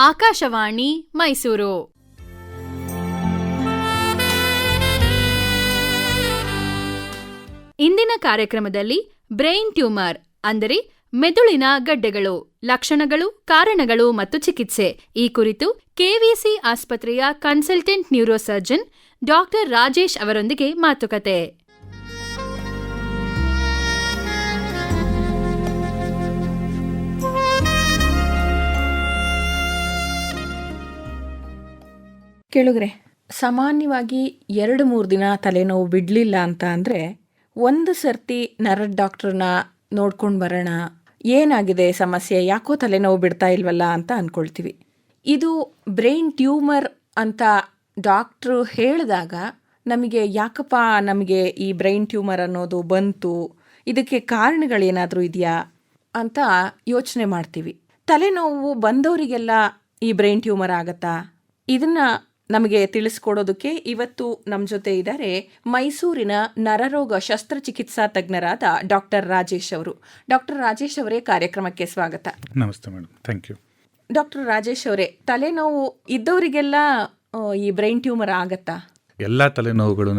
ಆಕಾಶವಾಣಿ ಮೈಸೂರು. ಇಂದಿನ ಕಾರ್ಯಕ್ರಮದಲ್ಲಿ brain tumour ಅಂದರೆ ಮೆದುಳಿನ ಗಡ್ಡೆಗಳು, ಲಕ್ಷಣಗಳು, ಕಾರಣಗಳು ಮತ್ತು ಚಿಕಿತ್ಸೆ ಈ ಕುರಿತು ಕೆವಿಸಿ ಆಸ್ಪತ್ರೆಯ ಕನ್ಸಲ್ಟೆಂಟ್ ನ್ಯೂರೋಸರ್ಜನ್ ಡಾಕ್ಟರ್ ರಾಜೇಶ್ ಅವರೊಂದಿಗೆ ಮಾತುಕತೆ. ಕೇಳುಗ್ರೆ, ಸಾಮಾನ್ಯವಾಗಿ 2-3 ದಿನ ತಲೆನೋವು ಬಿಡಲಿಲ್ಲ ಅಂತ ಅಂದರೆ ಒಂದು ಸರ್ತಿ ನರದ ಡಾಕ್ಟ್ರನ್ನ ನೋಡ್ಕೊಂಡು ಬರೋಣ, ಏನಾಗಿದೆ ಸಮಸ್ಯೆ, ಯಾಕೋ ತಲೆನೋವು ಬಿಡ್ತಾ ಇಲ್ವಲ್ಲ ಅಂತ ಅಂದ್ಕೊಳ್ತೀವಿ. ಇದು ಬ್ರೈನ್ ಟ್ಯೂಮರ್ ಅಂತ ಡಾಕ್ಟ್ರು ಹೇಳಿದಾಗ ನಮಗೆ ಯಾಕಪ್ಪ ನಮಗೆ ಈ ಬ್ರೈನ್ ಟ್ಯೂಮರ್ ಅನ್ನೋದು ಬಂತು, ಇದಕ್ಕೆ ಕಾರಣಗಳೇನಾದರೂ ಇದೆಯಾ ಅಂತ ಯೋಚನೆ ಮಾಡ್ತೀವಿ. ತಲೆನೋವು ಬಂದವರಿಗೆಲ್ಲ ಈ ಬ್ರೈನ್ ಟ್ಯೂಮರ್ ಆಗತ್ತಾ? ಇದನ್ನು ನಮಗೆ ತಿಳಿಸ್ಕೊಡೋದಕ್ಕೆ ಇವತ್ತು ನಮ್ಮ ಜೊತೆ ಇದ್ದಾರೆ ಮೈಸೂರಿನ ನರರೋಗ ಶಸ್ತ್ರಚಿಕಿತ್ಸಾ ತಜ್ಞರಾದ ಡಾಕ್ಟರ್ ರಾಜೇಶ್ ಅವರು. ಡಾಕ್ಟರ್ ರಾಜೇಶ್ ಅವರೇ, ಕಾರ್ಯಕ್ರಮಕ್ಕೆ ಸ್ವಾಗತ. ನಮಸ್ತೆ madam, thank you. Doctor Rajesh ಅವರೇ, ತಲೆನೋವು ಇದ್ದವರಿಗೆಲ್ಲ ಈ ಬ್ರೈನ್ ಟ್ಯೂಮರ್ ಆಗತ್ತಾ? ಎಲ್ಲ ತಲೆನೋವುಗಳೂ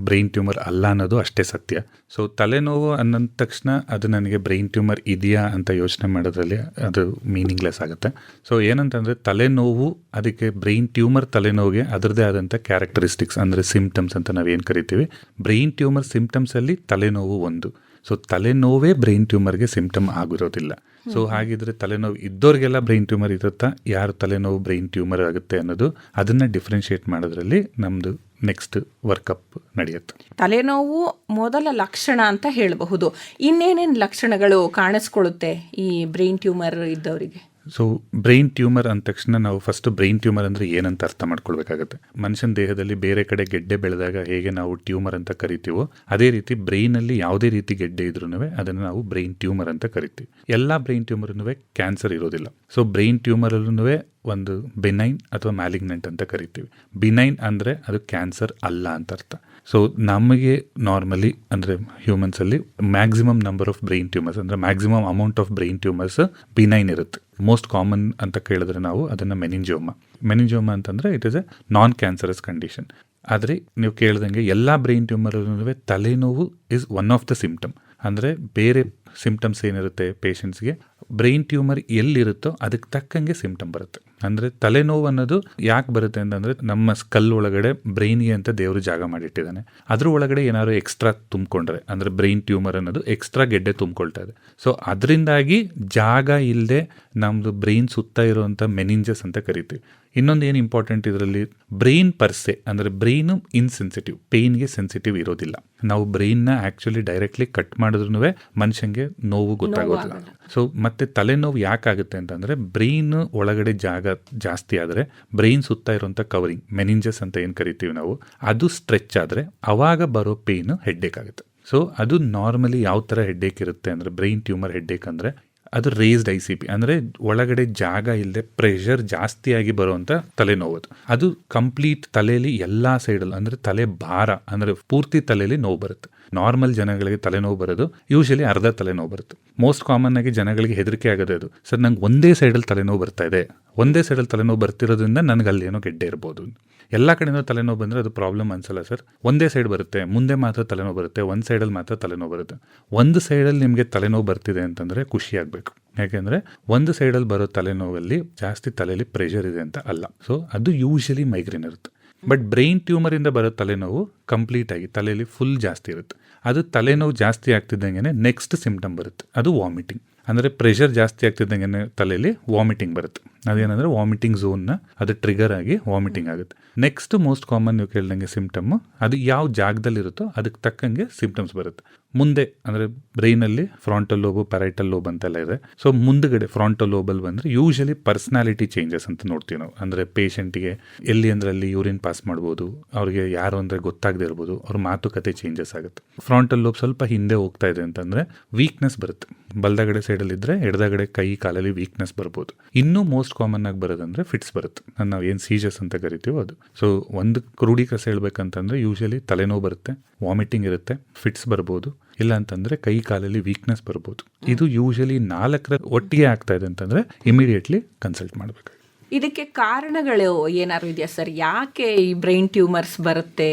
ಬ್ರೈನ್ ಟ್ಯೂಮರ್ ಅಲ್ಲ ಅನ್ನೋದು ಅಷ್ಟೇ ಸತ್ಯ. ಸೊ ತಲೆನೋವು ಅನ್ನೋದ ತಕ್ಷಣ ಅದು ನನಗೆ ಬ್ರೈನ್ ಟ್ಯೂಮರ್ ಇದೆಯಾ ಅಂತ ಯೋಚನೆ ಮಾಡೋದ್ರಲ್ಲಿ ಅದು ಮೀನಿಂಗ್ಲೆಸ್ ಆಗುತ್ತೆ. ಸೊ ಏನಂತಂದರೆ ತಲೆನೋವು, ಅದಕ್ಕೆ ಬ್ರೈನ್ ಟ್ಯೂಮರ್ ತಲೆನೋವಿಗೆ ಅದರದ್ದೇ ಆದಂಥ ಕ್ಯಾರೆಕ್ಟರಿಸ್ಟಿಕ್ಸ್ ಅಂದರೆ ಸಿಂಪ್ಟಮ್ಸ್ ಅಂತ ನಾವೇನು ಕರಿತೀವಿ. ಬ್ರೈನ್ ಟ್ಯೂಮರ್ ಸಿಂಪ್ಟಮ್ಸಲ್ಲಿ ತಲೆನೋವು ಒಂದು. ಸೊ ತಲೆನೋವೇ ಬ್ರೈನ್ ಟ್ಯೂಮರ್ಗೆ ಸಿಂಪ್ಟಮ್ ಆಗಿರೋದಿಲ್ಲ. ಸೊ ಹಾಗಿದ್ರೆ ತಲೆನೋವು ಇದ್ದವ್ರಿಗೆಲ್ಲ ಬ್ರೈನ್ ಟ್ಯೂಮರ್ ಇರುತ್ತಾ, ಯಾರು ತಲೆನೋವು ಬ್ರೈನ್ ಟ್ಯೂಮರ್ ಆಗುತ್ತೆ ಅನ್ನೋದು ಅದನ್ನು ಡಿಫ್ರೆನ್ಷಿಯೇಟ್ ಮಾಡೋದ್ರಲ್ಲಿ ನಮ್ಮದು ನೆಕ್ಸ್ಟ್ ವರ್ಕಪ್ ನಡೆಯುತ್ತೆ. ತಲೆನೋವು ಮೊದಲ ಲಕ್ಷಣ ಅಂತ ಹೇಳಬಹುದು. ಇನ್ನೇನೇನು ಲಕ್ಷಣಗಳು ಕಾಣಿಸ್ಕೊಳ್ಳುತ್ತೆ ಈ ಬ್ರೈನ್ ಟ್ಯೂಮರ್ ಇದ್ದವರಿಗೆ? ಸೊ ಬ್ರೈನ್ ಟ್ಯೂಮರ್ ಅಂದ ತಕ್ಷಣ ನಾವು ಫಸ್ಟ್ ಬ್ರೈನ್ ಟ್ಯೂಮರ್ ಅಂದರೆ ಏನಂತ ಅರ್ಥ ಮಾಡ್ಕೊಳ್ಬೇಕಾಗುತ್ತೆ. ಮನುಷ್ಯನ ದೇಹದಲ್ಲಿ ಬೇರೆ ಕಡೆ ಗೆಡ್ಡೆ ಬೆಳೆದಾಗ ಹೇಗೆ ನಾವು ಟ್ಯೂಮರ್ ಅಂತ ಕರಿತೀವೋ, ಅದೇ ರೀತಿ ಬ್ರೈನಲ್ಲಿ ಯಾವುದೇ ರೀತಿ ಗೆಡ್ಡೆ ಇದ್ರೂ ಅದನ್ನು ನಾವು ಬ್ರೈನ್ ಟ್ಯೂಮರ್ ಅಂತ ಕರಿತೀವಿ. ಎಲ್ಲ ಬ್ರೈನ್ ಟ್ಯೂಮರ್ನೂ ಕ್ಯಾನ್ಸರ್ ಇರೋದಿಲ್ಲ. ಸೊ ಬ್ರೈನ್ ಟ್ಯೂಮರಲ್ಲೂ ಒಂದು ಬೆನೈನ್ ಅಥವಾ ಮ್ಯಾಲಿಗ್ನೆಂಟ್ ಅಂತ ಕರಿತೀವಿ. ಬಿನೈನ್ ಅಂದರೆ ಅದು ಕ್ಯಾನ್ಸರ್ ಅಲ್ಲ ಅಂತ ಅರ್ಥ. ಸೊ ನಮಗೆ ನಾರ್ಮಲಿ ಅಂದರೆ ಹ್ಯೂಮನ್ಸಲ್ಲಿ maximum number of brain tumours ಅಂದರೆ maximum amount of brain tumours benign ಇರುತ್ತೆ. ಮೋಸ್ಟ್ ಕಾಮನ್ ಅಂತ ಕೇಳಿದ್ರೆ ನಾವು ಅದನ್ನು ಮೆನಿಂಜೋಮಾ ಅಂತಂದರೆ it is a non cancerous condition. ಆದರೆ ನೀವು ಕೇಳ್ದಂಗೆ ಎಲ್ಲ ಬ್ರೈನ್ ಟ್ಯೂಮರಲ್ಲೂ ತಲೆನೋವು is one of the symptom. ಅಂದರೆ ಬೇರೆ ಸಿಂಪ್ಟಮ್ಸ್ ಏನಿರುತ್ತೆ ಪೇಷಂಟ್ಸ್ಗೆ, ಬ್ರೈನ್ ಟ್ಯೂಮರ್ ಎಲ್ಲಿರುತ್ತೋ ಅದಕ್ಕೆ ತಕ್ಕಂಗೆ ಸಿಂಪ್ಟಮ್ ಬರುತ್ತೆ. ಅಂದರೆ ತಲೆನೋವು ಅನ್ನೋದು ಯಾಕೆ ಬರುತ್ತೆ ಅಂತಂದರೆ ನಮ್ಮ ಸ್ಕಲ್ ಒಳಗಡೆ ಬ್ರೈನ್ಗೆ ಅಂತ ದೇವರು ಜಾಗ ಮಾಡಿಟ್ಟಿದ್ದಾನೆ. ಅದ್ರ ಒಳಗಡೆ ಏನಾದ್ರು ಎಕ್ಸ್ಟ್ರಾ ತುಂಬಿಕೊಂಡ್ರೆ ಅಂದರೆ ಬ್ರೈನ್ ಟ್ಯೂಮರ್ ಅನ್ನೋದು ಎಕ್ಸ್ಟ್ರಾ ಗೆಡ್ಡೆ ತುಂಬಿಕೊಳ್ತಾ ಇದೆ. ಸೊ ಅದರಿಂದಾಗಿ ಜಾಗ ಇಲ್ಲದೆ ನಮ್ಮದು ಬ್ರೈನ್ ಸುತ್ತ ಇರುವಂಥ ಮೆನಿಂಜಸ್ ಅಂತ ಕರಿತೀವಿ. ಇನ್ನೊಂದು ಏನು ಇಂಪಾರ್ಟೆಂಟ್ ಇದರಲ್ಲಿ, ಬ್ರೈನ್ ಪರ್ಸೆ ಅಂದರೆ ಬ್ರೈನು ಇನ್ಸೆನ್ಸಿಟಿವ್, ಪೇಯ್ನ್ಗೆ ಸೆನ್ಸಿಟಿವ್ ಇರೋದಿಲ್ಲ. ನಾವು ಬ್ರೈನ್ನ ಆ್ಯಕ್ಚುಲಿ ಡೈರೆಕ್ಟ್ಲಿ ಕಟ್ ಮಾಡಿದ್ರೂ ಮನುಷ್ಯಂಗೆ ನೋವು ಗೊತ್ತಾಗೋದಿಲ್ಲ. ಸೊ ಮತ್ತೆ ತಲೆನೋವು ಯಾಕಾಗುತ್ತೆ ಅಂತಂದರೆ ಬ್ರೈನ್ ಒಳಗಡೆ ಜಾಗ ಜಾಸ್ತಿ ಆದರೆ ಬ್ರೈನ್ ಸುತ್ತ ಇರುವಂಥ ಕವರಿಂಗ್ ಮೆನಿಂಜಸ್ ಅಂತ ಏನು ಕರಿತೀವಿ ನಾವು, ಅದು ಸ್ಟ್ರೆಚ್ ಆದರೆ ಅವಾಗ ಬರೋ ಪೇಯ್ನು ಹೆಡ್ಡೇಕ್ ಆಗುತ್ತೆ. ಸೊ ಅದು ನಾರ್ಮಲಿ ಯಾವ ಥರ ಹೆಡ್ಡೇಕ್ ಇರುತ್ತೆ ಅಂದರೆ ಬ್ರೈನ್ ಟ್ಯೂಮರ್ ಹೆಡ್ಡೇಕ್ ಅಂದರೆ ಅದು ರೇಸ್ಡ್ ICP ಅಂದರೆ ಒಳಗಡೆ ಜಾಗ ಇಲ್ಲದೆ ಪ್ರೆಷರ್ ಜಾಸ್ತಿಯಾಗಿ ಬರುವಂಥ ತಲೆನೋವು. ಅದು ಕಂಪ್ಲೀಟ್ ತಲೆಯಲ್ಲಿ ಎಲ್ಲ ಸೈಡಲ್ಲಿ ಅಂದರೆ ತಲೆ ಭಾರ ಅಂದರೆ ಪೂರ್ತಿ ತಲೆಯಲ್ಲಿ ನೋವು ಬರುತ್ತೆ. ನಾರ್ಮಲ್ ಜನಗಳಿಗೆ ತಲೆನೋವು ಬರೋದು ಯೂಶಲಿ ಅರ್ಧ ತಲೆನೋವು ಬರುತ್ತೆ. ಮೋಸ್ಟ್ ಕಾಮನ್ ಆಗಿ ಜನಗಳಿಗೆ ಹೆದರಿಕೆ ಆಗೋದು ಅದು, ಸರ್ ನಂಗೆ ಒಂದೇ ಸೈಡಲ್ಲಿ ತಲೆನೋವು ಬರ್ತಾ ಇದೆ, ಒಂದೇ ಸೈಡಲ್ಲಿ ತಲೆನೋವು ಬರ್ತಿರೋದ್ರಿಂದ ನನಗೆ ಅಲ್ಲಿ ಏನೋ ಗೆಡ್ಡೆ ಇರ್ಬೋದು. ಎಲ್ಲ ಕಡೆಯಿಂದ ತಲೆನೋವು ಬಂದರೆ ಅದು ಪ್ರಾಬ್ಲಮ್ ಅನ್ಸಲ್ಲ ಸರ್. ಒಂದೇ ಸೈಡ್ ಬರುತ್ತೆ, ಮುಂದೆ ಮಾತ್ರ ತಲೆನೋವು ಬರುತ್ತೆ, ಒಂದು ಸೈಡಲ್ಲಿ ಮಾತ್ರ ತಲೆನೋವು ಬರುತ್ತೆ. ಒಂದು ಸೈಡಲ್ಲಿ ನಿಮಗೆ ತಲೆನೋವು ಬರ್ತಿದೆ ಅಂತಂದರೆ ಖುಷಿ ಆಗಬೇಕು. ಯಾಕೆಂದರೆ ಒಂದು ಸೈಡಲ್ಲಿ ಬರೋ ತಲೆನೋವಲ್ಲಿ ಜಾಸ್ತಿ ತಲೆಯಲ್ಲಿ ಪ್ರೆಷರ್ ಇದೆ ಅಂತ ಅಲ್ಲ. ಸೊ ಅದು ಯೂಶಲಿ ಮೈಗ್ರೇನ್ ಇರುತ್ತೆ. ಬಟ್ ಬ್ರೈನ್ ಟ್ಯೂಮರಿಂದ ಬರೋ ತಲೆನೋವು ಕಂಪ್ಲೀಟಾಗಿ ತಲೆಯಲ್ಲಿ ಫುಲ್ ಜಾಸ್ತಿ ಇರುತ್ತೆ. ಅದು ತಲೆನೋವು ಜಾಸ್ತಿ ಆಗ್ತಿದ್ದಂಗೆ ನೆಕ್ಸ್ಟ್ ಸಿಂಪ್ಟಮ್ ಬರುತ್ತೆ, ಅದು ವಾಮಿಟಿಂಗ್. ಅಂದರೆ ಪ್ರೆಷರ್ ಜಾಸ್ತಿ ಆಗ್ತಿದ್ದಂಗೆ ತಲೆಯಲ್ಲಿ ವಾಮಿಟಿಂಗ್ ಬರುತ್ತೆ. ಅದೇನಂದರೆ ವಾಮಿಟಿಂಗ್ ಝೋನ್ನ ಅದು ಟ್ರಿಗರ್ ಆಗಿ ವಾಮಿಟಿಂಗ್ ಆಗುತ್ತೆ. ನೆಕ್ಸ್ಟ್ ಮೋಸ್ಟ್ ಕಾಮನ್ ನೀವು ಕೇಳ್ದಂಗೆ ಸಿಂಪ್ಟಮ್ಮು, ಅದು ಯಾವ ಜಾಗದಲ್ಲಿರುತ್ತೋ ಅದಕ್ಕೆ ತಕ್ಕಂಗೆ ಸಿಂಪ್ಟಮ್ಸ್ ಬರುತ್ತೆ. ಮುಂದೆ ಅಂದರೆ ಬ್ರೈನಲ್ಲಿ ಫ್ರಾಂಟಲ್ ಲೋಬು, ಪ್ಯಾರೈಟಲ್ ಲೋಬ್ ಅಂತೆಲ್ಲ ಇದೆ. ಸೊ ಮುಂದುಗಡೆ ಫ್ರಾಂಟಲ್ ಲೋಬಲ್ ಬಂದರೆ ಯೂಶಲಿ ಪರ್ಸ್ನಾಲಿಟಿ ಚೇಂಜಸ್ ಅಂತ ನೋಡ್ತೀವಿ ನಾವು. ಅಂದರೆ ಪೇಷಂಟಿಗೆ ಎಲ್ಲಿ ಅಂದರೆ ಅಲ್ಲಿ ಯೂರಿನ್ ಪಾಸ್ ಮಾಡ್ಬೋದು, ಅವ್ರಿಗೆ ಯಾರು ಅಂದರೆ ಗೊತ್ತಾಗದೇ ಇರ್ಬೋದು, ಅವ್ರ ಮಾತುಕತೆ ಚೇಂಜಸ್ ಆಗುತ್ತೆ. ಫ್ರಾಂಟಲ್ ಲೋಬ್ ಸ್ವಲ್ಪ ಹಿಂದೆ ಹೋಗ್ತಾ ಇದೆ ಅಂತಂದರೆ ವೀಕ್ನೆಸ್ ಬರುತ್ತೆ. ಬಲದಗಡೆ ಸೈಡಲ್ಲಿದ್ದರೆ ಎಡದಗಡೆ ಕೈ ಕಾಲಲ್ಲಿ ವೀಕ್ನೆಸ್ ಬರ್ಬೋದು. ಇನ್ನೂ ಮೋಸ್ಟ್ ಕಾಮನ್ ಆಗಿ ಬರೋದಂದರೆ ಫಿಟ್ಸ್ ಬರುತ್ತೆ, ನಾವು ಏನು ಸೀಜರ್ಸ್ ಅಂತ ಕರಿತೀವೋ ಅದು. ಸೊ ಒಂದು ಕ್ರೋಢೀಕರಿಸಿ ಹೇಳ್ಬೇಕಂತಂದರೆ ಯೂಶಲಿ ತಲೆನೋವು ಬರುತ್ತೆ, ವಾಮಿಟಿಂಗ್ ಇರುತ್ತೆ, ಫಿಟ್ಸ್ ಬರ್ಬೋದು, ಇಲ್ಲ ಅಂತಂದರೆ ಕೈ ಕಾಲಲ್ಲಿ ವೀಕ್ನೆಸ್ ಬರ್ಬೋದು. ಇದು ಯೂಶಲಿ 4 ಒಟ್ಟಿಗೆ ಆಗ್ತಾ ಇದೆ ಅಂತಂದರೆ ಇಮಿಡಿಯೇಟ್ಲಿ ಕನ್ಸಲ್ಟ್ ಮಾಡಬೇಕು. ಇದಕ್ಕೆ ಕಾರಣಗಳು ಏನಾದ್ರು ಇದೆಯಾ ಸರ್? ಯಾಕೆ ಈ ಬ್ರೈನ್ ಟ್ಯೂಮರ್ಸ್ ಬರುತ್ತೆ?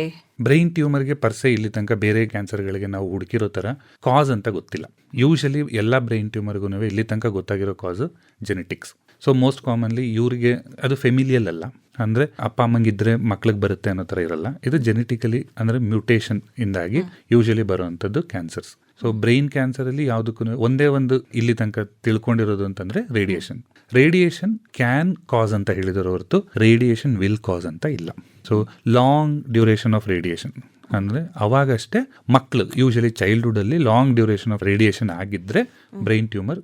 ಬ್ರೈನ್ ಟ್ಯೂಮರ್ಗೆ ಪರ್ಸೆ ಇಲ್ಲಿ ತನಕ ಬೇರೆ ಕ್ಯಾನ್ಸರ್ಗಳಿಗೆ ನಾವು ಹುಡುಕಿರೋ ಥರ ಕಾಸ್ ಅಂತ ಗೊತ್ತಿಲ್ಲ. ಯೂಶಲಿ ಎಲ್ಲ ಬ್ರೈನ್ ಟ್ಯೂಮರ್ಗೂ ಇಲ್ಲಿ ತನಕ ಗೊತ್ತಾಗಿರೋ ಕಾಸು ಜೆನೆಟಿಕ್ಸ್. ಸೊ ಮೋಸ್ಟ್ ಕಾಮನ್ಲಿ ಇವ್ರಿಗೆ ಅದು ಫೆಮಿಲಿಯಲ್ ಅಲ್ಲ, ಅಂದರೆ ಅಪ್ಪ ಅಮ್ಮಂಗಿದ್ರೆ ಮಕ್ಳಿಗೆ ಬರುತ್ತೆ ಅನ್ನೋ ಥರ ಇರಲ್ಲ. ಇದು ಜೆನೆಟಿಕಲಿ ಅಂದರೆ ಮ್ಯೂಟೇಷನ್ ಇಂದಾಗಿ ಯೂಶಲಿ ಬರುವಂಥದ್ದು ಕ್ಯಾನ್ಸರ್ಸ್. ಸೊ ಬ್ರೈನ್ ಕ್ಯಾನ್ಸರಲ್ಲಿ ಯಾವುದಕ್ಕೂ ಒಂದೇ ಒಂದು ಇಲ್ಲಿ ತನಕ ತಿಳ್ಕೊಂಡಿರೋದು ಅಂತಂದರೆ ರೇಡಿಯೇಷನ್ ಕ್ಯಾನ್ ಕಾಸ್ ಅಂತ ಹೇಳಿದ್ರು ಹೊರತು ರೇಡಿಯೇಷನ್ ವಿಲ್ ಕಾಸ್ ಅಂತ ಇಲ್ಲ. So long duration of radiation ಅಂದರೆ ಅವಾಗಷ್ಟೇ ಮಕ್ಕಳು ಯೂಶಲಿ ಚೈಲ್ಡ್ಹುಡ್ಡಲ್ಲಿ ಲಾಂಗ್ ಡ್ಯೂರೇಷನ್ ಆಫ್ ರೇಡಿಯೇಷನ್ ಆಗಿದ್ದರೆ ಬ್ರೈನ್ ಟ್ಯೂಮರ್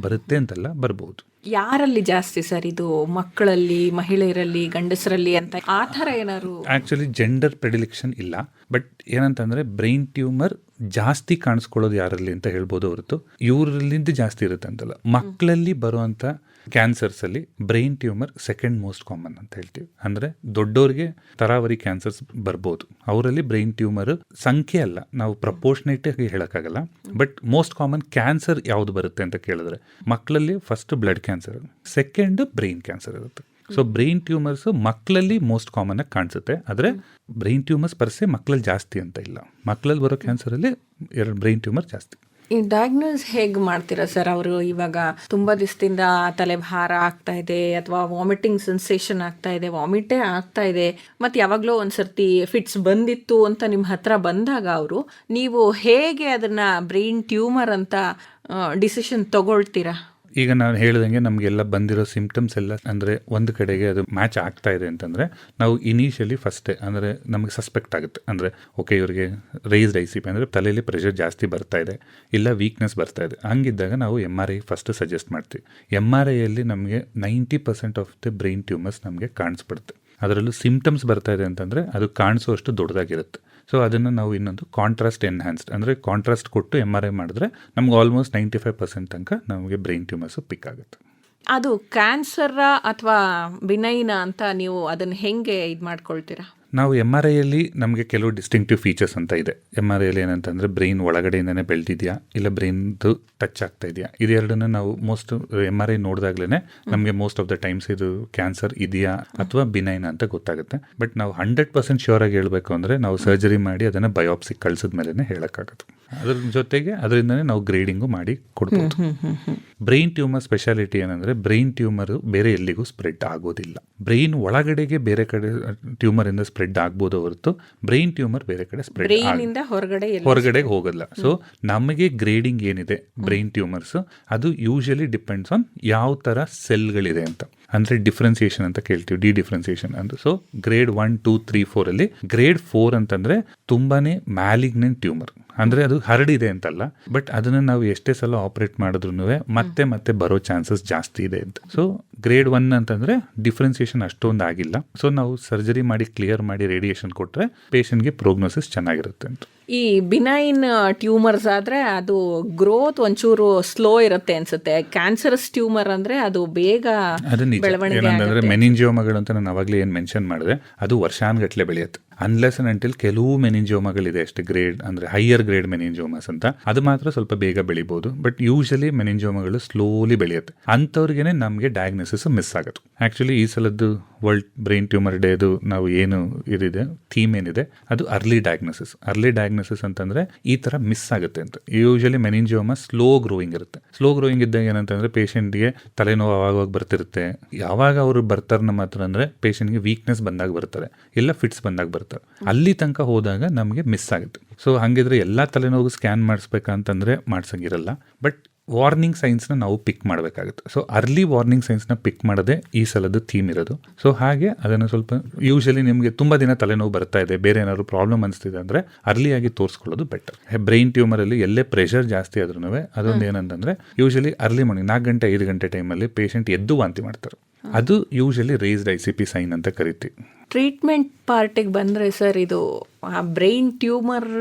ಬರುತ್ತೆ ಅಂತಲ್ಲ, ಬರಬಹುದು. ಯಾರಲ್ಲಿ ಜಾಸ್ತಿ ಸರ್ ಇದು? ಮಕ್ಕಳಲ್ಲಿ, ಮಹಿಳೆಯರಲ್ಲಿ, ಗಂಡಸರಲ್ಲಿ ಅಂತ ಆ ಥರ ಏನಾದ್ರು? ಆ್ಯಕ್ಚುಲಿ ಜೆಂಡರ್ ಪ್ರೆಡಿಲೆಕ್ಷನ್ ಇಲ್ಲ, ಬಟ್ ಏನಂತಂದರೆ ಬ್ರೈನ್ ಟ್ಯೂಮರ್ ಜಾಸ್ತಿ ಕಾಣಿಸ್ಕೊಳ್ಳೋದು ಯಾರಲ್ಲಿ ಅಂತ ಹೇಳ್ಬೋದು ಹೊರತು ಇವರಲ್ಲಿಂದ ಜಾಸ್ತಿ ಇರುತ್ತೆ ಅಂತಲ್ಲ. ಮಕ್ಕಳಲ್ಲಿ ಬರುವಂಥ ಕ್ಯಾನ್ಸರ್ಸಲ್ಲಿ brain tumour second most common ಅಂತ ಹೇಳ್ತೀವಿ. ಅಂದರೆ ದೊಡ್ಡವ್ರಿಗೆ ತರಾವರಿ ಕ್ಯಾನ್ಸರ್ಸ್ ಬರ್ಬೋದು, ಅವರಲ್ಲಿ ಬ್ರೈನ್ ಟ್ಯೂಮರ್ ಸಂಖ್ಯೆ ಅಲ್ಲ, ನಾವು ಪ್ರಪೋರ್ಷನೇಟ್ ಆಗಿ ಹೇಳೋಕ್ಕಾಗಲ್ಲ. ಬಟ್ ಮೋಸ್ಟ್ ಕಾಮನ್ ಕ್ಯಾನ್ಸರ್ ಯಾವುದು ಬರುತ್ತೆ ಅಂತ ಕೇಳಿದ್ರೆ ಮಕ್ಕಳಲ್ಲಿ first blood cancer, second brain cancer ಇರುತ್ತೆ. ಸೊ ಬ್ರೈನ್ ಟ್ಯೂಮರ್ಸ್ ಮಕ್ಕಳಲ್ಲಿ ಮೋಸ್ಟ್ ಕಾಮನ್ ಆಗಿ ಕಾಣಿಸುತ್ತೆ. ಆದರೆ ಬ್ರೈನ್ ಟ್ಯೂಮರ್ಸ್ ಪರ್ಸೆ ಮಕ್ಕಳಲ್ಲಿ ಜಾಸ್ತಿ ಅಂತ ಇಲ್ಲ. ಮಕ್ಕಳಲ್ಲಿ ಬರೋ ಕ್ಯಾನ್ಸರಲ್ಲಿ ಬ್ರೈನ್ ಟ್ಯೂಮರ್ ಜಾಸ್ತಿ. ಈ ಡಯಾಗ್ನೋಸ್ ಹೇಗೆ ಮಾಡ್ತೀರಾ ಸರ್? ಅವರು ಇವಾಗ ತುಂಬ ದಿವಸದಿಂದ ತಲೆಭಾರ ಆಗ್ತಾ ಇದೆ, ಅಥವಾ ವಾಮಿಟಿಂಗ್ ಸೆನ್ಸೇಷನ್ ಆಗ್ತಾ ಇದೆ, ವಾಮಿಟೇ ಆಗ್ತಾ ಇದೆ, ಮತ್ತು ಯಾವಾಗಲೂ ಒಂದ್ಸರ್ತಿ ಫಿಟ್ಸ್ ಬಂದಿತ್ತು ಅಂತ ನಿಮ್ಮ ಹತ್ರ ಬಂದಾಗ ನೀವು ಹೇಗೆ ಅದನ್ನು ಬ್ರೈನ್ ಟ್ಯೂಮರ್ ಅಂತ ಡಿಸಿಷನ್ ತಗೊಳ್ತೀರಾ? ಈಗ ನಾನು ಹೇಳಿದಂಗೆ ನಮಗೆಲ್ಲ ಬಂದಿರೋ ಸಿಂಪ್ಟಮ್ಸ್ ಎಲ್ಲ ಅಂದರೆ ಒಂದು ಕಡೆಗೆ ಅದು ಮ್ಯಾಚ್ ಆಗ್ತಾ ಇದೆ ಅಂತಂದರೆ ನಾವು ಇನಿಷಿಯಲಿ ಫಸ್ಟೇ ಅಂದರೆ ನಮಗೆ ಸಸ್ಪೆಕ್ಟ್ ಆಗುತ್ತೆ. ಅಂದರೆ ಓಕೆ, ಇವರಿಗೆ ರೈಸ್ಡ್ ICP ಅಂದರೆ ತಲೆಯಲ್ಲಿ ಪ್ರೆಷರ್ ಜಾಸ್ತಿ ಬರ್ತಾ ಇದೆ, ಇಲ್ಲ ವೀಕ್ನೆಸ್ ಬರ್ತಾ ಇದೆ. ಹಂಗಿದ್ದಾಗ ನಾವು MRI ಫಸ್ಟ್ ಸಜೆಸ್ಟ್ ಮಾಡ್ತೀವಿ. MRIಯಲ್ಲಿ ನಮಗೆ 90% ಆಫ್ ದ ಬ್ರೈನ್ ಟ್ಯೂಮರ್ಸ್ ನಮಗೆ ಕಾಣಿಸ್ಬಿಡುತ್ತೆ. ಅದರಲ್ಲೂ ಸಿಂಪ್ಟಮ್ಸ್ ಬರ್ತಾ ಇದೆ ಅಂತಂದರೆ ಅದು ಕಾಣಿಸೋಷ್ಟು ದೊಡ್ಡದಾಗಿರುತ್ತೆ. ಸೊ ಅದನ್ನು ನಾವು ಇನ್ನೊಂದು ಕಾಂಟ್ರಾಸ್ಟ್ ಎನ್ಹ್ಯಾನ್ಸ್ಡ್ ಅಂದರೆ ಕಾಂಟ್ರಾಸ್ಟ್ ಕೊಟ್ಟು MRI ಮಾಡಿದ್ರೆ ನಮ್ಗೆ ಆಲ್ಮೋಸ್ಟ್ 95% ತನಕ ನಮಗೆ ಬ್ರೈನ್ ಟ್ಯೂಮರ್ಸು ಪಿಕ್ ಆಗುತ್ತೆ. ಅದು ಕ್ಯಾನ್ಸರಾ ಅಥವಾ ಬಿನೈನ ಅಂತ ನೀವು ಅದನ್ನು ಹೆಂಗೆ ಇದು ಮಾಡ್ಕೊಳ್ತೀರಾ? ನಾವು MRIಯಲ್ಲಿ ನಮಗೆ ಕೆಲವು ಡಿಸ್ಟಿಂಕ್ಟಿವ್ ಫೀಚರ್ಸ್ ಅಂತ ಇದೆ. MRIಯಲ್ಲಿ ಏನಂತಂದರೆ ಬ್ರೈನ್ ಒಳಗಡೆಯಿಂದನೇ ಬೆಳೆದಿದೆಯಾ, ಇಲ್ಲ ಬ್ರೈನ್ದು ಟಚ್ ಆಗ್ತಾ ಇದೆಯಾ, ಇದೆರಡನ್ನ ನಾವು ಮೋಸ್ಟ್ MRI ನೋಡಿದಾಗ್ಲೇ ನಮಗೆ ಮೋಸ್ಟ್ ಆಫ್ ದ ಟೈಮ್ಸ್ ಇದು ಕ್ಯಾನ್ಸರ್ ಇದೆಯಾ ಅಥವಾ ಬಿನೈನ್ ಅಂತ ಗೊತ್ತಾಗುತ್ತೆ. ಬಟ್ ನಾವು 100% ಶ್ಯೂರ್ ಆಗಿ ಹೇಳಬೇಕು ಅಂದರೆ ನಾವು ಸರ್ಜರಿ ಮಾಡಿ ಅದನ್ನು ಬಯೋಪ್ಸಿ ಕಳಿಸಿದ ಮೇಲೆ ಹೇಳೋಕ್ಕಾಗುತ್ತೆ. ಅದ್ರ ಜೊತೆಗೆ ಅದರಿಂದನೇ ನಾವು ಗ್ರೇಡಿಂಗು ಮಾಡಿ ಕೊಡ್ಬೋದು. ಬ್ರೈನ್ ಟ್ಯೂಮರ್ ಸ್ಪೆಷಾಲಿಟಿ ಏನಂದರೆ ಬ್ರೈನ್ ಟ್ಯೂಮರು ಬೇರೆ ಎಲ್ಲಿಗೂ ಸ್ಪ್ರೆಡ್ ಆಗೋದಿಲ್ಲ. ಬ್ರೈನ್ ಒಳಗಡೆಗೆ ಬೇರೆ ಕಡೆ ಟ್ಯೂಮರಿಂದ ಸ್ಪ್ರೆಡ್ ಆಗ್ಬೋದು ಹೊರತು ಬ್ರೈನ್ ಟ್ಯೂಮರ್ ಬೇರೆ ಕಡೆ ಸ್ಪ್ರೆಡ್ ಹೊರಗಡೆ ಹೋಗಲ್ಲ. ಸೊ ನಮಗೆ ಗ್ರೇಡಿಂಗ್ ಏನಿದೆ ಬ್ರೈನ್ ಟ್ಯೂಮರ್ಸ್ ಅದು ಯೂಶಲಿ ಡಿಪೆಂಡ್ಸ್ ಆನ್ ಯಾವ ಥರ ಸೆಲ್ಗಳಿದೆ ಅಂತ. ಅಂದರೆ ಡಿಫ್ರೆನ್ಸಿಯೇಷನ್ ಅಂತ ಕೇಳ್ತೀವಿ, ಡಿಫ್ರೆನ್ಸಿಯೇಷನ್ ಅಂದರೆ. ಸೊ ಗ್ರೇಡ್ 1, 2, 3, 4 ಅಲ್ಲಿ ಗ್ರೇಡ್ 4 ಅಂತಂದರೆ ತುಂಬಾ ಮ್ಯಾಲಿಗ್ನೆಂಟ್ ಟ್ಯೂಮರ್, ಅಂದರೆ ಅದು ಹರಡಿದೆ ಅಂತಲ್ಲ, ಬಟ್ ಅದನ್ನು ನಾವು ಎಷ್ಟೇ ಸಲ ಆಪರೇಟ್ ಮಾಡಿದ್ರು ಮತ್ತೆ ಬರೋ ಚಾನ್ಸಸ್ ಜಾಸ್ತಿ ಇದೆ ಅಂತ. ಸೊ ಗ್ರೇಡ್ 1 ಅಂತಂದರೆ ಡಿಫ್ರೆನ್ಸಿಯೇಷನ್ ಅಷ್ಟೊಂದು ಆಗಿಲ್ಲ. ಸೊ ನಾವು ಸರ್ಜರಿ ಮಾಡಿ ಕ್ಲಿಯರ್ ಮಾಡಿ ರೇಡಿಯೇಷನ್ ಕೊಟ್ಟರೆ ಪೇಷಂಟ್ಗೆ ಪ್ರೋಗ್ನೋಸಿಸ್ ಚೆನ್ನಾಗಿರುತ್ತೆ ಅಂತ. ಈ ಬಿನೈನ್ ಟ್ಯೂಮರ್ಸ್ ಆದರೆ ಅದು ಗ್ರೋತ್ ಒಂಚೂರು ಸ್ಲೋ ಇರುತ್ತೆ ಅನ್ಸುತ್ತೆ. ಕ್ಯಾನ್ಸರಸ್ ಟ್ಯೂಮರ್ ಅಂದರೆ ಅದು ಬೇಗ ಬೆಳವಣಿಗೆ ಏನಂದ್ರೆ ಮೆನಿಂಜಿಯೋಮಗಳು ಅಂತ ನಾನು ಅವಾಗಲೇ ಏನು ಮೆನ್ಷನ್ ಮಾಡಿದೆ, ಅದು ವರ್ಷಾನುಗಟ್ಟಲೆ ಬೆಳೆಯುತ್ತೆ. ಅನ್ಲೆಸ್ ಅಂಡ್ ಅಂಟಿಲ್ ಕೆಲವು ಮೆನಿಂಜಿಯೋಮಗಳಿದೆ ಅಷ್ಟೇ, ಗ್ರೇಡ್ ಅಂದರೆ ಹೈಯರ್ ಗ್ರೇಡ್ ಮೆನಿಂಜಿಯೋಮಸ್ ಅಂತ, ಅದು ಮಾತ್ರ ಸ್ವಲ್ಪ ಬೇಗ ಬೆಳಿಬೋದು. ಬಟ್ ಯೂಶಲಿ ಮೆನಿಂಜಿಯೋಮಗಳು ಸ್ಲೋಲಿ ಬೆಳೆಯುತ್ತೆ. ಅಂಥವ್ರಿಗೇನೆ ನಮಗೆ ಡಯಾಗ್ನೋಸಿಸ್ ಮಿಸ್ ಆಗುತ್ತೆ. ಆ್ಯಕ್ಚುಲಿ ಈ ಸಲದ್ದು ವರ್ಲ್ಡ್ ಬ್ರೈನ್ ಟ್ಯೂಮರ್ ಡೇದು ನಾವು ಏನು ಇದಿದೆ ಥೀಮ್ ಏನಿದೆ ಅದು ಅರ್ಲಿ ಡಯಾಗ್ನೋಸಿಸ್ ಅಂತಂದರೆ ಈ ಥರ ಮಿಸ್ ಆಗುತ್ತೆ ಅಂತ. ಯೂಶಲಿ ಮೆನಿಂಜಿಯೋಮ ಸ್ಲೋ ಗ್ರೋಯಿಂಗ್ ಇರುತ್ತೆ. ಸ್ಲೋ ಗ್ರೋಯಿಂಗ್ ಇದ್ದಾಗ ಏನಂತಂದರೆ ಪೇಷಂಟ್ಗೆ ತಲೆನೋವು ಆವಾಗ ಬರ್ತಿರುತ್ತೆ. ಯಾವಾಗ ಅವರು ಬರ್ತಾರೆ ನಮ್ಮ ಹತ್ರ ಅಂದರೆ ಪೇಷಂಟ್ಗೆ ವೀಕ್ನೆಸ್ ಬಂದಾಗ ಬರ್ತಾರೆ, ಇಲ್ಲ ಫಿಟ್ಸ್ ಬಂದಾಗ ಬರ್ತಾರೆ. ಅಲ್ಲಿ ತನಕ ಹೋದಾಗ ನಮಗೆ ಮಿಸ್ ಆಗುತ್ತೆ. ಸೊ ಹಾಗಿದ್ರೆ ಎಲ್ಲ ತಲೆನೋವು ಸ್ಕ್ಯಾನ್ ಮಾಡಿಸ್ಬೇಕಂತಂದರೆ ಮಾಡ್ಸಂಗಿರಲ್ಲ. ಬಟ್ ವಾರ್ನಿಂಗ್ ಸೈನ್ಸ್ನ ನಾವು ಪಿಕ್ ಮಾಡಬೇಕಾಗುತ್ತೆ. ಸೊ ಅರ್ಲಿ ವಾರ್ನಿಂಗ್ ಸೈನ್ಸ್ನ ಪಿಕ್ ಮಾಡೋದೇ ಈ ಸಲದ ಥೀಮ್ ಇರೋದು. ಸೊ ಹಾಗೆ ಅದನ್ನು ಸ್ವಲ್ಪ ಯೂಶಲಿ ನಿಮಗೆ ತುಂಬ ದಿನ ತಲೆನೋವು ಬರ್ತಾ ಇದೆ, ಬೇರೆ ಏನಾದ್ರು ಪ್ರಾಬ್ಲಮ್ ಅನಿಸ್ತಿದೆ ಅಂದರೆ ಅರ್ಲಿಯಾಗಿ ತೋರಿಸ್ಕೊಳ್ಳೋದು ಬೆಟರ್. ಬ್ರೈನ್ ಟ್ಯೂಮರಲ್ಲಿ ಎಲ್ಲೇ ಪ್ರೆಷರ್ ಜಾಸ್ತಿ ಆದ್ರೂ ಅದೊಂದು ಏನಂತಂದರೆ ಯೂಶಲಿ ಅರ್ಲಿ ಮಾರ್ನಿಂಗ್ 4 ಗಂಟೆ 5 ಗಂಟೆ ಟೈಮಲ್ಲಿ ಪೇಷಂಟ್ ಎದ್ದು ವಾಂತಿ ಮಾಡ್ತಾರೆ. ಅದು ಯೂಶಲಿ ರೇಸ್ಡ್ ICP ಸೈನ್ ಅಂತ ಕರಿತೀವಿ. ಟ್ರೀಟ್ಮೆಂಟ್ ಪಾರ್ಟಿಗೆ ಬಂದರೆ ಸರ್ ಇದು ಬ್ರೈನ್ ಟ್ಯೂಮರ್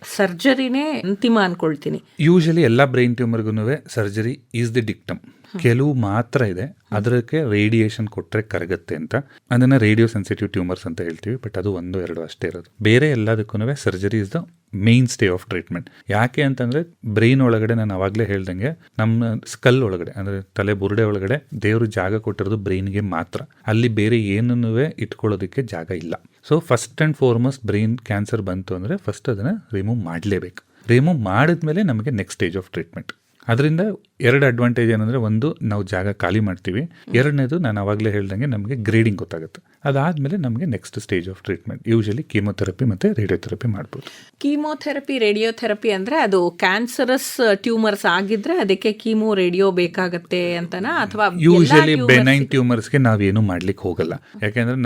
ಸರ್ಜರಿನೇ ಅಂತಿಮ ಅನ್ಕೊಳ್ತೀನಿ. ಯೂಶಲಿ ಎಲ್ಲ ಬ್ರೈನ್ ಟ್ಯೂಮರ್ಗೂ ಸರ್ಜರಿ ಈಸ್ ದಿ ಡಿಕ್ಟಮ್. ಕೆಲವು ಮಾತ್ರ ಇದೆ ಅದಕ್ಕೆ ರೇಡಿಯೇಷನ್ ಕೊಟ್ಟರೆ ಕರಗುತ್ತೆ ಅಂತ. ಅದನ್ನು ರೇಡಿಯೋ ಸೆನ್ಸಿಟಿವ್ ಟ್ಯೂಮರ್ಸ್ ಅಂತ ಹೇಳ್ತೀವಿ. ಬಟ್ ಅದು 1-2 ಅಷ್ಟೇ ಇರೋದು. ಬೇರೆ ಎಲ್ಲದಕ್ಕೂ surgery is the main stay of treatment. ಯಾಕೆ ಅಂತಂದರೆ ಬ್ರೈನ್ ಒಳಗಡೆ ನಾನು ಅವಾಗಲೇ ಹೇಳ್ದಂಗೆ ನಮ್ಮ ಸ್ಕಲ್ ಒಳಗಡೆ ಅಂದರೆ ತಲೆ ಬುರುಡೆ ಒಳಗಡೆ ದೇವರು ಜಾಗ ಕೊಟ್ಟಿರೋದು ಬ್ರೈನ್ಗೆ ಮಾತ್ರ. ಅಲ್ಲಿ ಬೇರೆ ಏನನ್ನೂ ಇಟ್ಕೊಳ್ಳೋದಕ್ಕೆ ಜಾಗ ಇಲ್ಲ. So first and foremost brain cancer ಬಂತು ಅಂದರೆ ಫಸ್ಟ್ ಅದನ್ನು ರಿಮೂವ್ ಮಾಡಲೇಬೇಕು. ರಿಮೂವ್ ಮಾಡಿದ್ಮೇಲೆ ನಮಗೆ ನೆಕ್ಸ್ಟ್ ಸ್ಟೇಜ್ ಆಫ್ ಟ್ರೀಟ್ಮೆಂಟ್. ಅದರಿಂದ 2 ಅಡ್ವಾಂಟೇಜ್ ಏನಂದರೆ, ಒಂದು ನಾವು ಜಾಗ ಖಾಲಿ ಮಾಡ್ತೀವಿ, 2ನೇದು ನಾನು ಆವಾಗಲೇ ಹೇಳ್ದಂಗೆ ನಮಗೆ ಗ್ರೇಡಿಂಗ್ ಗೊತ್ತಾಗುತ್ತೆ. ಅದಾದಮೇಲೆ ನಮಗೆ next stage of treatment usually chemotherapy ಮತ್ತು ರೇಡಿಯೋಥೆರಪಿ ಮಾಡ್ಬೋದು. ಕೀಮೋಥೆರಪಿ, ರೇಡಿಯೋಥೆರಪಿ ಅಂದರೆ ಅದು ಕ್ಯಾನ್ಸರಸ್ ಟ್ಯೂಮರ್ಸ್ ಆಗಿದ್ರೆ ಅದಕ್ಕೆ ಕೀಮೋ ರೇಡಿಯೋ ಬೇಕಾಗತ್ತೆ ಅಂತನಾ, ಅಥವಾ ಯೂಶಲಿ ಬೆನೈನ್ ಟ್ಯೂಮರ್ಸ್ಗೆ ನಾವೇನು ಮಾಡ್ಲಿಕ್ಕೆ ಹೋಗಲ್ಲ. ಯಾಕೆಂದರೆ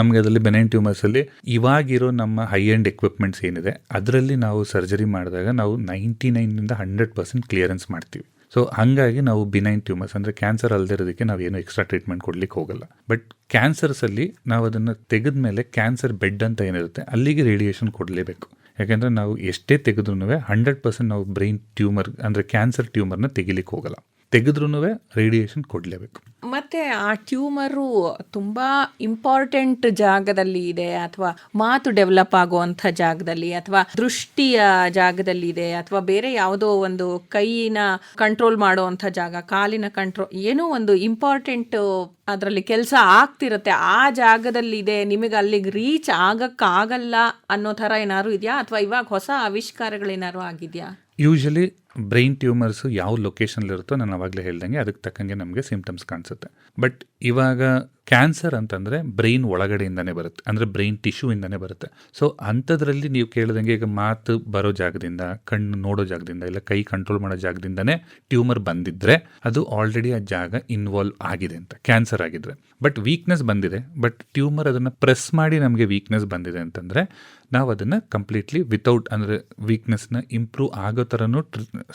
ನಮಗೆ ಅದರಲ್ಲಿ ಬೆನೈನ್ ಟ್ಯೂಮರ್ಸಲ್ಲಿ ಇವಾಗಿರೋ ನಮ್ಮ ಹೈ ಎಂಡ್ ಎಕ್ವಿಪ್ಮೆಂಟ್ಸ್ ಏನಿದೆ ಅದರಲ್ಲಿ ನಾವು ಸರ್ಜರಿ ಮಾಡಿದಾಗ ನಾವು 99% 100% ಕ್ಲಿಯರೆನ್ಸ್ ಮಾಡ್ತೀವಿ. ಸೊ ಹಾಗಾಗಿ ನಾವು ಬಿನೈನ್ ಟ್ಯೂಮರ್ಸ್ ಅಂದರೆ ಕ್ಯಾನ್ಸರ್ ಅಲ್ಲದೆ ಇರೋದಕ್ಕೆ ನಾವೇನು ಎಕ್ಸ್ಟ್ರಾ ಟ್ರೀಟ್ಮೆಂಟ್ ಕೊಡ್ಲಿಕ್ಕೆ ಹೋಗಲ್ಲ. ಬಟ್ ಕ್ಯಾನ್ಸರ್ಸಲ್ಲಿ ನಾವು ಅದನ್ನು ತೆಗೆದ ಮೇಲೆ ಕ್ಯಾನ್ಸರ್ ಬೆಡ್ ಅಂತ ಏನಿರುತ್ತೆ ಅಲ್ಲಿಗೆ ರೇಡಿಯೇಷನ್ ಕೊಡಲೇಬೇಕು. ಯಾಕೆಂದರೆ ನಾವು ಎಷ್ಟೇ ತೆಗೆದ್ರೂ 100% ನಾವು ಬ್ರೈನ್ ಟ್ಯೂಮರ್ ಅಂದರೆ ಕ್ಯಾನ್ಸರ್ ಟ್ಯೂಮರ್ನ ತೆಗಿಲಿಕ್ಕೆ ಹೋಗಲ್ಲ. ತೆಗೆದ್ರೂ ರೇಡಿಯೇಷನ್ ಕೊಡಲೇಬೇಕು. ಮತ್ತು ಆ ಟ್ಯೂಮರು ತುಂಬ ಇಂಪಾರ್ಟೆಂಟ್ ಜಾಗದಲ್ಲಿ ಇದೆ, ಅಥವಾ ಮಾತು ಡೆವಲಪ್ ಆಗುವಂಥ ಜಾಗದಲ್ಲಿ, ಅಥವಾ ದೃಷ್ಟಿಯ ಜಾಗದಲ್ಲಿ ಇದೆ, ಅಥವಾ ಬೇರೆ ಯಾವುದೋ ಒಂದು ಕೈನ ಕಂಟ್ರೋಲ್ ಮಾಡುವಂಥ ಜಾಗ, ಕಾಲಿನ ಕಂಟ್ರೋಲ್, ಏನೋ ಒಂದು ಇಂಪಾರ್ಟೆಂಟ್ ಅದರಲ್ಲಿ ಕೆಲಸ ಆಗ್ತಿರುತ್ತೆ, ಆ ಜಾಗದಲ್ಲಿ ಇದೆ, ನಿಮಗೆ ಅಲ್ಲಿಗೆ ರೀಚ್ ಆಗಕ್ಕಾಗಲ್ಲ ಅನ್ನೋ ಥರ ಏನಾದ್ರು ಇದೆಯಾ, ಅಥವಾ ಇವಾಗ ಹೊಸ ಆವಿಷ್ಕಾರಗಳೇನಾದ್ರು ಆಗಿದೆಯಾ? ಯೂಶಲಿ ಬ್ರೈನ್ ಟ್ಯೂಮರ್ಸು ಯಾವ ಲೊಕೇಶನ್ಲಿರುತ್ತೋ ನಾನು ಅವಾಗಲೇ ಹೇಳ್ದಂಗೆ ಅದಕ್ಕೆ ತಕ್ಕಂಗೆ ನಮಗೆ ಸಿಂಪ್ಟಮ್ಸ್ ಕಾಣಿಸುತ್ತೆ. ಬಟ್ ಇವಾಗ ಕ್ಯಾನ್ಸರ್ ಅಂತಂದರೆ ಬ್ರೈನ್ ಒಳಗಡೆಯಿಂದನೇ ಬರುತ್ತೆ, ಅಂದರೆ ಬ್ರೈನ್ ಟಿಶ್ಯೂಯಿಂದನೇ ಬರುತ್ತೆ. ಸೊ ಅಂಥದ್ರಲ್ಲಿ ನೀವು ಕೇಳಿದಂಗೆ ಈಗ ಮಾತು ಬರೋ ಜಾಗದಿಂದ, ಕಣ್ಣು ನೋಡೋ ಜಾಗದಿಂದ, ಇಲ್ಲ ಕೈ ಕಂಟ್ರೋಲ್ ಮಾಡೋ ಜಾಗದಿಂದನೇ ಟ್ಯೂಮರ್ ಬಂದಿದ್ದರೆ ಅದು ಆಲ್ರೆಡಿ ಆ ಜಾಗ ಇನ್ವಾಲ್ವ್ ಆಗಿದೆ ಅಂತ, ಕ್ಯಾನ್ಸರ್ ಆಗಿದ್ರೆ. ಬಟ್ ವೀಕ್ನೆಸ್ ಬಂದಿದೆ, ಬಟ್ ಟ್ಯೂಮರ್ ಅದನ್ನು ಪ್ರೆಸ್ ಮಾಡಿ ನಮಗೆ ವೀಕ್ನೆಸ್ ಬಂದಿದೆ ಅಂತಂದರೆ ನಾವು ಅದನ್ನು ಕಂಪ್ಲೀಟ್ಲಿ ವಿತೌಟ್ ಅಂದರೆ ವೀಕ್ನೆಸ್ನ ಇಂಪ್ರೂವ್ ಆಗೋ ಥರನೂ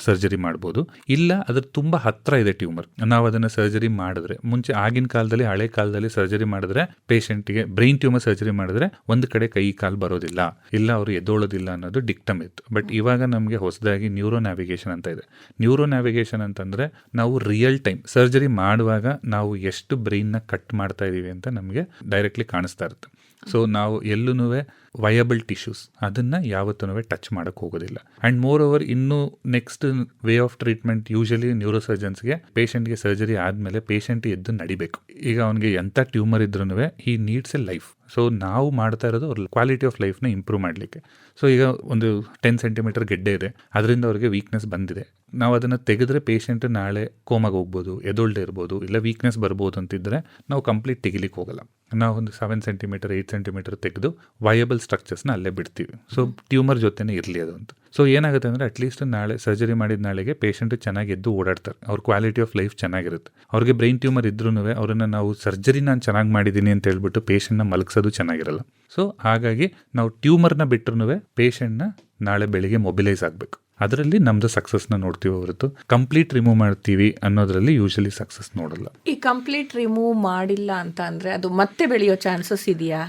ಸರ್ಜರಿ ಮಾಡ್ಬೋದು. ಇಲ್ಲ ಅದ್ರ ತುಂಬ ಹತ್ತಿರ ಇದೆ ಟ್ಯೂಮರ್, ನಾವು ಅದನ್ನು ಸರ್ಜರಿ ಮಾಡಿದ್ರೆ, ಮುಂಚೆ ಆಗಿನ ಕಾಲದಲ್ಲಿ ಹಳೆ ಕಾಲದಲ್ಲಿ ಸರ್ಜರಿ ಮಾಡಿದ್ರೆ ಪೇಷಂಟ್ಗೆ ಬ್ರೈನ್ ಟ್ಯೂಮರ್ ಸರ್ಜರಿ ಮಾಡಿದ್ರೆ ಒಂದು ಕಡೆ ಕೈ ಕಾಲು ಬರೋದಿಲ್ಲ, ಇಲ್ಲ ಅವರು ಎದ್ದೋಳೋದಿಲ್ಲ ಅನ್ನೋದು ಡಿಕ್ಟಮ್ ಇತ್ತು. ಬಟ್ ಇವಾಗ ನಮಗೆ ಹೊಸದಾಗಿ ನ್ಯೂರೋ ನ್ಯಾವಿಗೇಷನ್ ಅಂತ ಇದೆ. ನ್ಯೂರೋ ನ್ಯಾವಿಗೇಷನ್ ಅಂತಂದರೆ ನಾವು ರಿಯಲ್ ಟೈಮ್ ಸರ್ಜರಿ ಮಾಡುವಾಗ ನಾವು ಎಷ್ಟು ಬ್ರೈನ್ನ ಕಟ್ ಮಾಡ್ತಾ ಇದ್ದೀವಿ ಅಂತ ನಮಗೆ ಡೈರೆಕ್ಟ್ಲಿ ಕಾಣಿಸ್ತಾ ಇರುತ್ತೆ. ಸೊ ನಾವು ಎಲ್ಲೂ ವಯಬಲ್ ಟಿಶ್ಯೂಸ್ ಅದನ್ನು ಯಾವತ್ತೂ ಟಚ್ ಮಾಡೋಕ್ಕೆ ಹೋಗೋದಿಲ್ಲ. ಆ್ಯಂಡ್ ಮೋರ್ ಓವರ್ ಇನ್ನೂ next way of treatment usually ನ್ಯೂರೋಸರ್ಜನ್ಸ್ಗೆ ಪೇಷಂಟ್ಗೆ ಸರ್ಜರಿ ಆದಮೇಲೆ ಪೇಷಂಟ್ ಎದ್ದು ನಡಿಬೇಕು. ಈಗ ಅವನಿಗೆ ಎಂಥ ಟ್ಯೂಮರ್ ಇದ್ರೂ ಹಿ ನೀಡ್ಸ್ ಎ ಲೈಫ್. ಸೊ ನಾವು ಮಾಡ್ತಾ ಇರೋದು ಅವ್ರ ಕ್ವಾಲಿಟಿ ಆಫ್ ಲೈಫ್ನ ಇಂಪ್ರೂವ್ ಮಾಡಲಿಕ್ಕೆ. ಸೊ ಈಗ ಒಂದು 10 ಸೆಂಟಿಮೀಟರ್ ಗೆಡ್ಡೆ ಇದೆ, ಅದರಿಂದ ಅವ್ರಿಗೆ ವೀಕ್ನೆಸ್ ಬಂದಿದೆ, ನಾವು ಅದನ್ನು ತೆಗೆದ್ರೆ ಪೇಷಂಟ್ ನಾಳೆ ಕೋಮಾಗ ಹೋಗ್ಬೋದು, ಎದೊಳ್ದೆ ಇರ್ಬೋದು, ಇಲ್ಲ ವೀಕ್ನೆಸ್ ಬರ್ಬೋದು ಅಂತಿದ್ದರೆ ನಾವು ಕಂಪ್ಲೀಟ್ ತೆಗಿಲಿಕ್ಕೆ ಹೋಗಲ್ಲ. ನಾವು ಒಂದು 7 ಸೆಂಟಿಮೀಟರ್ 8 ಸೆಂಟಿಮೀಟರ್ ತೆಗೆದು ವಯಬಲ್ ಸ್ಟ್ರಕ್ಚರ್ಸ್ನ ಅಲ್ಲೇ ಬಿಡ್ತೀವಿ. ಸೊ ಟ್ಯೂಮರ್ ಜೊತೆನೇ ಇರಲಿ ಅದು ಅಂತ. ಸೊ ಏನಾಗುತ್ತೆ ಅಂದರೆ ಅಟ್ಲೀಸ್ಟ್ ನಾಳೆ ಸರ್ಜರಿ ಮಾಡಿದ ನಾಳೆಗೆ ಪೇಷಂಟ್ ಚೆನ್ನಾಗಿ ಎದ್ದು ಓಡಾಡ್ತಾರೆ, ಅವ್ರ ಕ್ವಾಲಿಟಿ ಆಫ್ ಲೈಫ್ ಚೆನ್ನಾಗಿರುತ್ತೆ. ಅವ್ರಿಗೆ ಬ್ರೈನ್ ಟ್ಯೂಮರ್ ಇದ್ರೂ ಅವರನ್ನು ನಾವು ಸರ್ಜರಿ ನಾನು ಚೆನ್ನಾಗಿ ಮಾಡಿದ್ದೀನಿ ಅಂತ ಹೇಳ್ಬಿಟ್ಟು ಪೇಷಂಟ್ನ ಮಲಗಿಸೋದು ಚೆನ್ನಾಗಿರಲ್ಲ. ಸೊ ಹಾಗಾಗಿ ನಾವು ಟ್ಯೂಮರ್ನ ಬಿಟ್ಟರು ಪೇಷಂಟ್ನ ನಾಳೆ ಬೆಳಿಗ್ಗೆ ಮೊಬಿಲೈಸ್ ಆಗಬೇಕು. ಅದರಲ್ಲಿ ನಮ್ಮದು ಸಕ್ಸಸ್ನ ನೋಡ್ತೀವಿ ಹೊರತು ಕಂಪ್ಲೀಟ್ ರಿಮೂವ್ ಮಾಡ್ತೀವಿ ಅನ್ನೋದ್ರಲ್ಲಿ ಯೂಶಲಿ ಸಕ್ಸಸ್ ನೋಡಲ್ಲ. ಈ ಕಂಪ್ಲೀಟ್ ರಿಮೂವ್ ಮಾಡಿಲ್ಲ ಅಂತ ಅಂದರೆ ಅದು ಮತ್ತೆ ಬೆಳೆಯೋ ಚಾನ್ಸಸ್ ಇದೆಯಾ?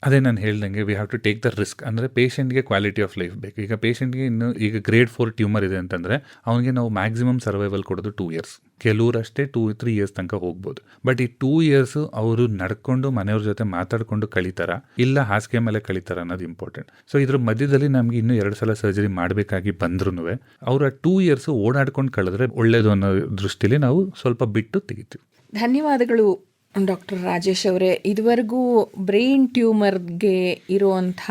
ಅದೇ ನಾನು ಹೇಳ್ದಂಗೆ we have to take the risk. ಅಂದರೆ ಪೇಷಂಟ್ಗೆ ಕ್ವಾಲಿಟಿ ಆಫ್ ಲೈಫ್ ಬೇಕು. ಈಗ ಪೇಷಂಟ್ಗೆ ಇನ್ನು ಈಗ ಗ್ರೇಡ್ 4 ಟ್ಯೂಮರ್ ಇದೆ ಅಂತಂದರೆ ಅವನಿಗೆ ನಾವು ಮ್ಯಾಕ್ಸಿಮಮ್ ಸರ್ವೈವಲ್ ಕೊಡೋದು 2 ಇಯರ್ಸ್. ಕೆಲವರು ಅಷ್ಟೇ 2-3 ಇಯರ್ಸ್ ತನಕ ಹೋಗ್ಬೋದು. ಬಟ್ ಈ 2 ಇಯರ್ಸು ಅವರು ನಡ್ಕೊಂಡು ಮನೆಯವ್ರ ಜೊತೆ ಮಾತಾಡಿಕೊಂಡು ಕಳೀತಾರ, ಇಲ್ಲ ಹಾಸಿಗೆ ಮೇಲೆ ಕಳೀತಾರ ಅನ್ನೋದು ಇಂಪಾರ್ಟೆಂಟ್. ಸೊ ಇದ್ರ ಮಧ್ಯದಲ್ಲಿ ನಮಗೆ ಇನ್ನೂ 2 ಸಲ ಸರ್ಜರಿ ಮಾಡಬೇಕಾಗಿ ಬಂದ್ರೂ ಅವರು ಆ 2 ಇಯರ್ಸು ಓಡಾಡ್ಕೊಂಡು ಕಳೆದ್ರೆ ಒಳ್ಳೆಯದು ಅನ್ನೋ ದೃಷ್ಟಿಲಿ ನಾವು ಸ್ವಲ್ಪ ಬಿಟ್ಟು ತೆಗಿತೀವಿ. ಧನ್ಯವಾದಗಳು ಡಾಕ್ಟರ್ ರಾಜೇಶ್ ಅವರೇ. ಇದುವರೆಗೂ ಬ್ರೈನ್ ಟ್ಯೂಮರ್ಗೆ ಇರುವಂಥ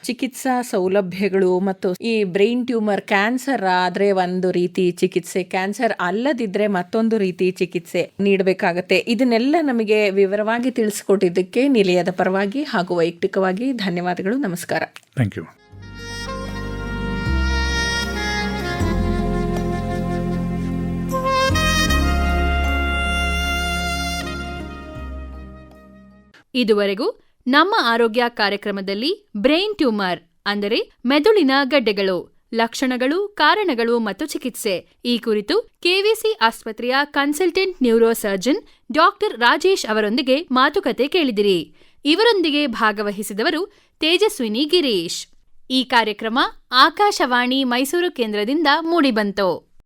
ಚಿಕಿತ್ಸಾ ಸೌಲಭ್ಯಗಳು ಮತ್ತು ಈ ಬ್ರೈನ್ ಟ್ಯೂಮರ್ ಕ್ಯಾನ್ಸರ್ ಆದರೆ ಒಂದು ರೀತಿ ಚಿಕಿತ್ಸೆ, ಕ್ಯಾನ್ಸರ್ ಅಲ್ಲದಿದ್ದರೆ ಮತ್ತೊಂದು ರೀತಿ ಚಿಕಿತ್ಸೆ ನೀಡಬೇಕಾಗತ್ತೆ, ಇದನ್ನೆಲ್ಲ ನಮಗೆ ವಿವರವಾಗಿ ತಿಳಿಸ್ಕೊಟ್ಟಿದ್ದಕ್ಕೆ ನಿಲಯದ ಪರವಾಗಿ ಹಾಗೂ ವೈಯಕ್ತಿಕವಾಗಿ ಧನ್ಯವಾದಗಳು. ನಮಸ್ಕಾರ. Thank you. ಇದುವರೆಗೂ ನಮ್ಮ ಆರೋಗ್ಯ ಕಾರ್ಯಕ್ರಮದಲ್ಲಿ ಬ್ರೈನ್ ಟ್ಯೂಮರ್ ಅಂದರೆ ಮೆದುಳಿನ ಗಡ್ಡೆಗಳು, ಲಕ್ಷಣಗಳು, ಕಾರಣಗಳು ಮತ್ತು ಚಿಕಿತ್ಸೆ ಈ ಕುರಿತು ಕೆವಿಸಿ ಆಸ್ಪತ್ರೆಯ consultant neuro surgeon doctor Rajesh ಅವರೊಂದಿಗೆ ಮಾತುಕತೆ ಕೇಳಿದಿರಿ. ಇವರೊಂದಿಗೆ ಭಾಗವಹಿಸಿದವರು ತೇಜಸ್ವಿನಿ ಗಿರೀಶ್. ಈ ಕಾರ್ಯಕ್ರಮ ಆಕಾಶವಾಣಿ ಮೈಸೂರು ಕೇಂದ್ರದಿಂದ ಮೂಡಿಬಂತು.